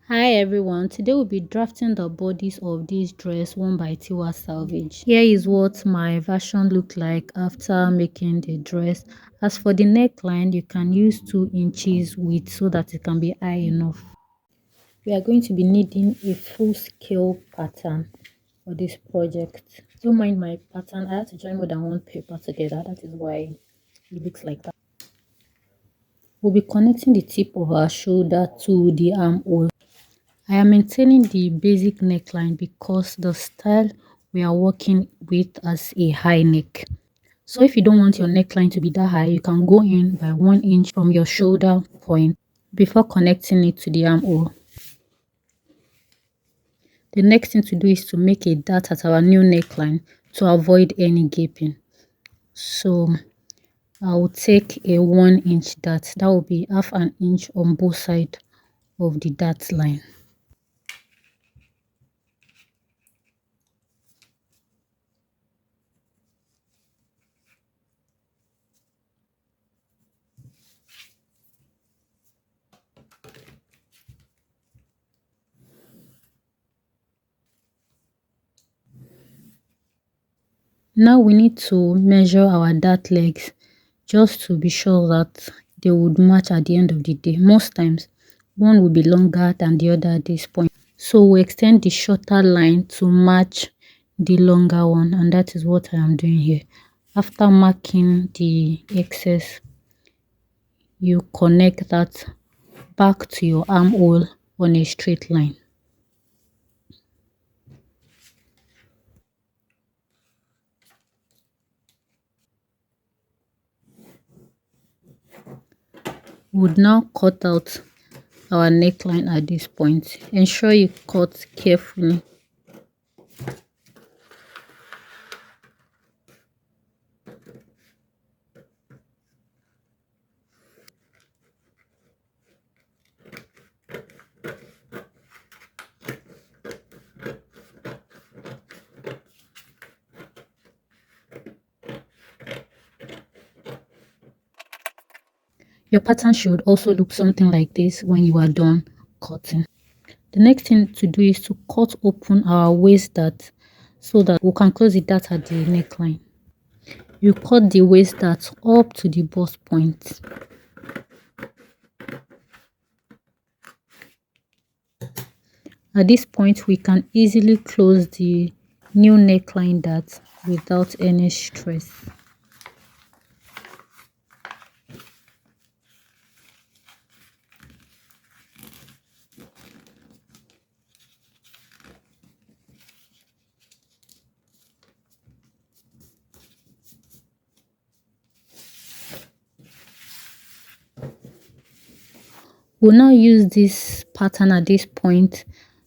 Hi everyone, today we'll be drafting the bodice of this dress worn by Tiwa Salvage. Here is what my version looked like after making the dress. As for the neckline, you can use 2 inches width so that it can be high enough. We are going to be needing a full scale pattern for this project. Don't mind my pattern, I had to join more than one paper together, that is why it looks like that. We'll be connecting the tip of our shoulder to the armhole. I am maintaining the basic neckline because the style we are working with has a high neck. So if you don't want your neckline to be that high, you can go in by 1 inch from your shoulder point before connecting it to the armhole. The next thing to do is to make a dart at our new neckline to avoid any gaping. So I will take a 1 inch dart. That will be half an inch on both sides of the dart line. Now we need to measure our dart legs just to be sure that they would match at the end of the day. Most times, one will be longer than the other at this point. So we extend the shorter line to match the longer one, and that is what I am doing here. After marking the excess, you connect that back to your armhole on a straight line. We would now cut out our neckline at this point. Ensure you cut carefully. Your pattern should also look something like this when you are done cutting. The next thing to do is to cut open our waist dart so that we can close it dart at the neckline. You cut the waist dart up to the bust point. At this point, we can easily close the new neckline dart without any stress. We'll now use this pattern at this point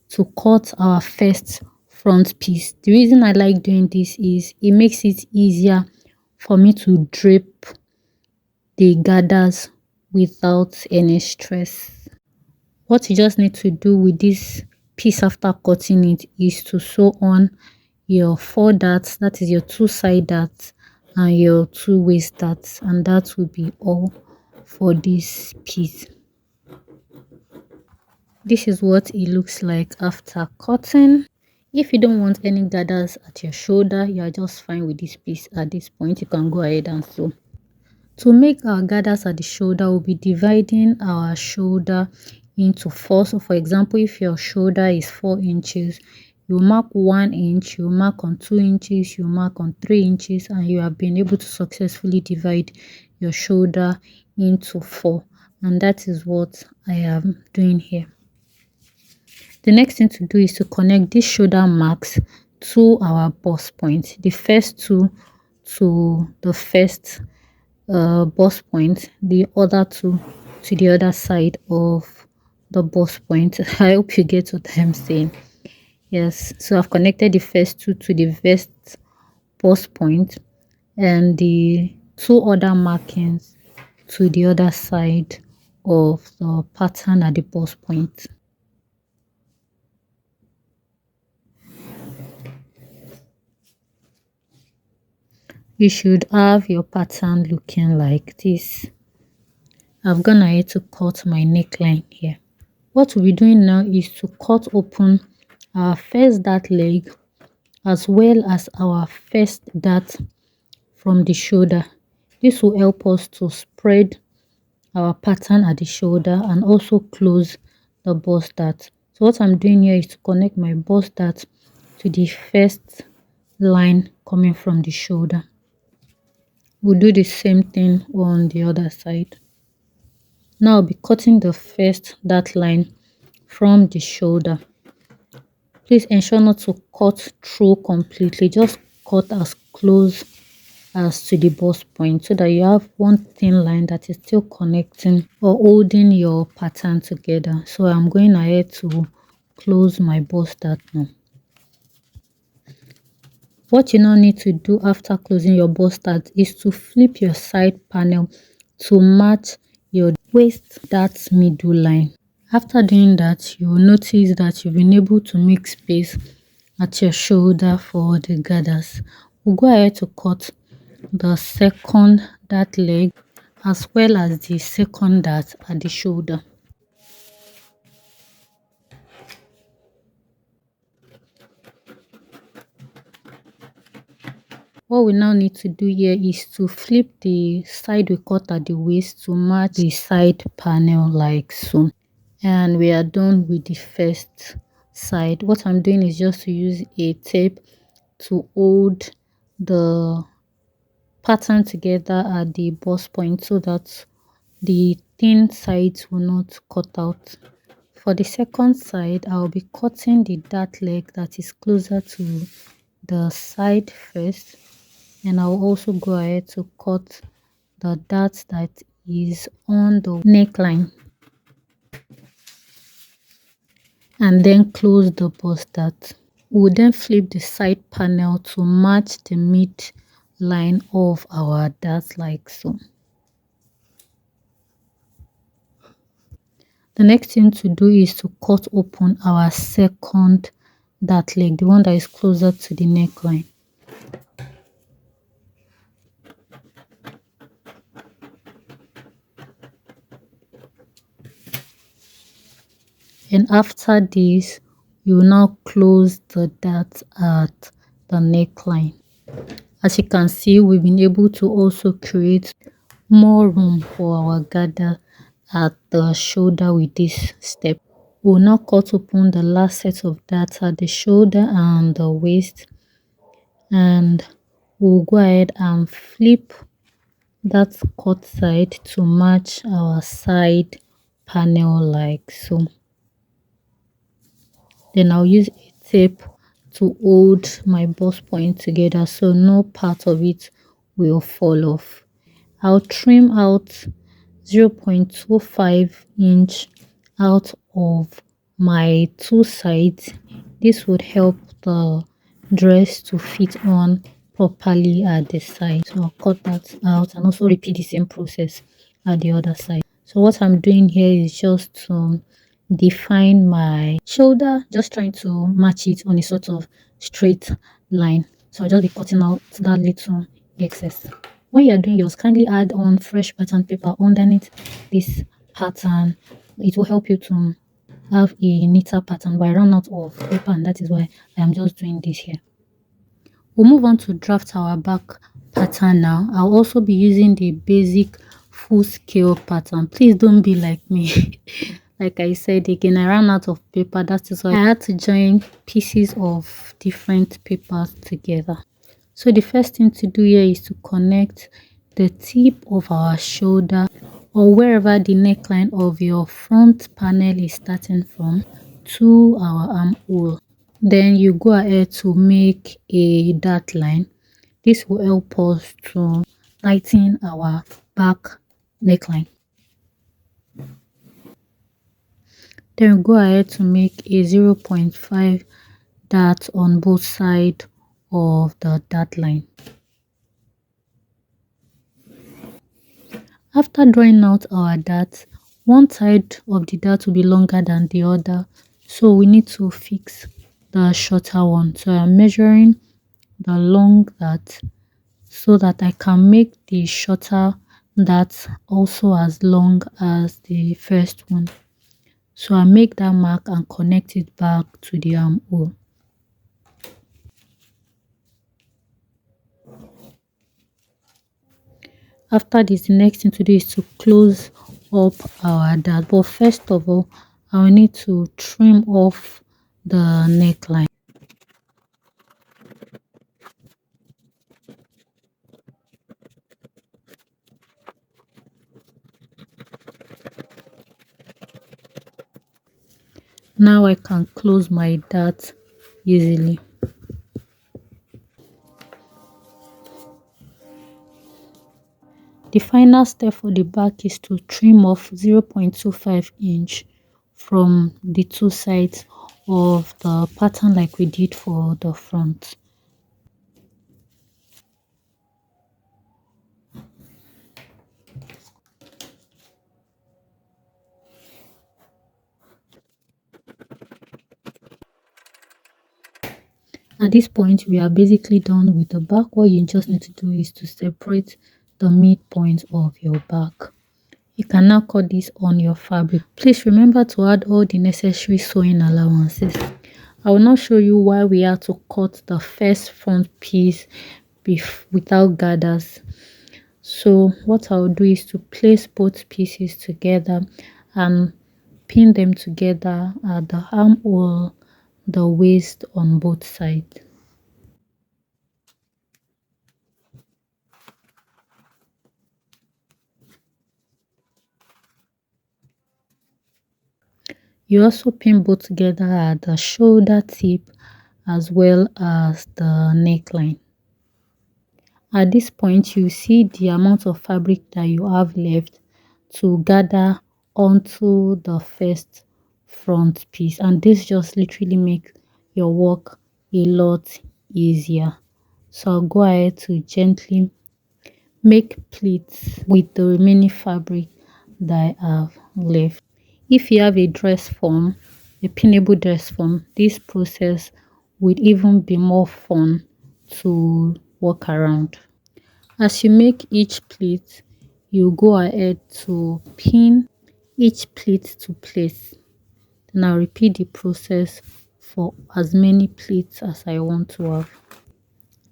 to cut our first front piece. The reason I like doing this is it makes it easier for me to drape the gathers without any stress. What you just need to do with this piece after cutting it is to sew on your 4 darts, that is your 2 side darts and your 2 waist darts, and that will be all for this piece. This is what it looks like after cutting. If you don't want any gathers at your shoulder, you are just fine with this piece at this point. You can go ahead and sew. To make our gathers at the shoulder, we'll be dividing our shoulder into 4. So for example, if your shoulder is 4 inches, you mark 1 inch, you mark on 2 inches, you mark on 3 inches, and you have been able to successfully divide your shoulder into 4. And that is what I am doing here. The next thing to do is to connect these shoulder marks to our bust point. The first 2 to the first bust point, the other 2 to the other side of the bust point. I hope you get what I'm saying. Yes, so I've connected the first 2 to the first bust point and the 2 other markings to the other side of the pattern at the bust point. You should have your pattern looking like this. I've gone ahead to cut my neckline here. What we'll be doing now is to cut open our first dart leg as well as our first dart from the shoulder. This will help us to spread our pattern at the shoulder and also close the bust dart. So what I'm doing here is to connect my bust dart to the first line coming from the shoulder. We'll do the same thing on the other side. Now I'll be cutting the first dart line from the shoulder. Please ensure not to cut through completely, just cut as close as to the bust point so that you have one thin line that is still connecting or holding your pattern together. So I'm going ahead to close my bust dart now. What you now need to do after closing your bust dart is to flip your side panel to match your waist dart middle line. After doing that, you will notice that you've been able to make space at your shoulder for the gathers. We'll go ahead to cut the second dart leg as well as the second dart at the shoulder. What we now need to do here is to flip the side we cut at the waist to match the side panel like so. And we are done with the first side. What I'm doing is just to use a tape to hold the pattern together at the bust point so that the thin sides will not cut out. For the second side, I'll be cutting the dart leg that is closer to the side first, and I'll also go ahead to cut the dart that is on the neckline and then close the bust dart. We'll then flip the side panel to match the mid line of our dart like so. The next thing to do is to cut open our second dart leg, the one that is closer to the neckline. And after this, you will now close the dart at the neckline. As you can see, we've been able to also create more room for our gather at the shoulder with this step. We'll now cut open the last set of darts at the shoulder and the waist, and we'll go ahead and flip that cut side to match our side panel like so. Then I'll use a tape to hold my bust point together so no part of it will fall off. I'll trim out 0.25 inch out of my two sides. This would help the dress to fit on properly at the side. So I'll cut that out and also repeat the same process at the other side. So what I'm doing here is just to define my shoulder, just trying to match it on a sort of straight line. So I'll just be cutting out that little excess. When you're doing yours, kindly add on fresh pattern paper underneath this pattern. It will help you to have a neater pattern, but I ran out of paper and that is why I am just doing this here. We'll move on to draft our back pattern now. I'll also be using the basic full scale pattern. Please don't be like me. Like I said again, I ran out of paper. That is why I had to join pieces of different papers together. So the first thing to do here is to connect the tip of our shoulder or wherever the neckline of your front panel is starting from to our armhole. Then you go ahead to make a dart line. This will help us to tighten our back neckline. Then go ahead to make a 0.5 dart on both sides of the dart line. After drawing out our dart, one side of the dart will be longer than the other, so we need to fix the shorter one. So I'm measuring the long dart so that I can make the shorter dart also as long as the first one. So I make that mark and connect it back to the armhole. After this, the next thing to do is to close up our dart. But first of all, I will need to trim off the neckline. Now I can close my dart easily. The final step for the back is to trim off 0.25 inch from the two sides of the pattern like we did for the front. At this point, we are basically done with the back. What you just need to do is to separate the midpoint of your back. You can now cut this on your fabric. Please remember to add all the necessary sewing allowances. I will now show you why we have to cut the first front piece without gathers. So what I'll do is to place both pieces together and pin them together at the armhole, the waist on both sides. You also pin both together at the shoulder tip as well as the neckline. At this point, you see the amount of fabric that you have left to gather onto the first front piece, and this just literally makes your work a lot easier. So I'll go ahead to gently make pleats with the remaining fabric that I have left. If you have a dress form, a pinnable dress form, this process would even be more fun to work around. As you make each pleat, you go ahead to pin each pleat to place. Then I'll repeat the process for as many pleats as I want to have.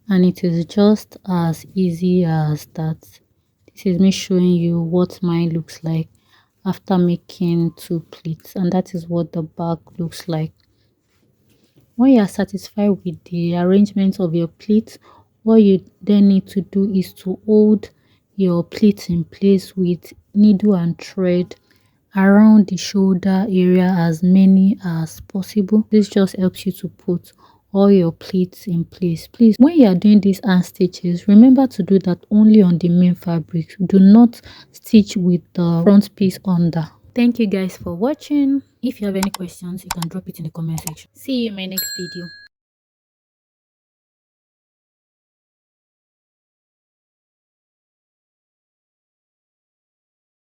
And it is just as easy as that. This is me showing you what mine looks like after making two pleats, and that is what the back looks like. When you are satisfied with the arrangement of your pleats, what you then need to do is to hold your pleats in place with needle and thread around the shoulder area as many as possible. This just helps you to put all your pleats in place. Please, when you are doing these hand stitches, remember to do that only on the main fabric. Do not stitch with the front piece under. Thank you guys for watching. If you have any questions, you can drop it in the comment section. See you in my next video.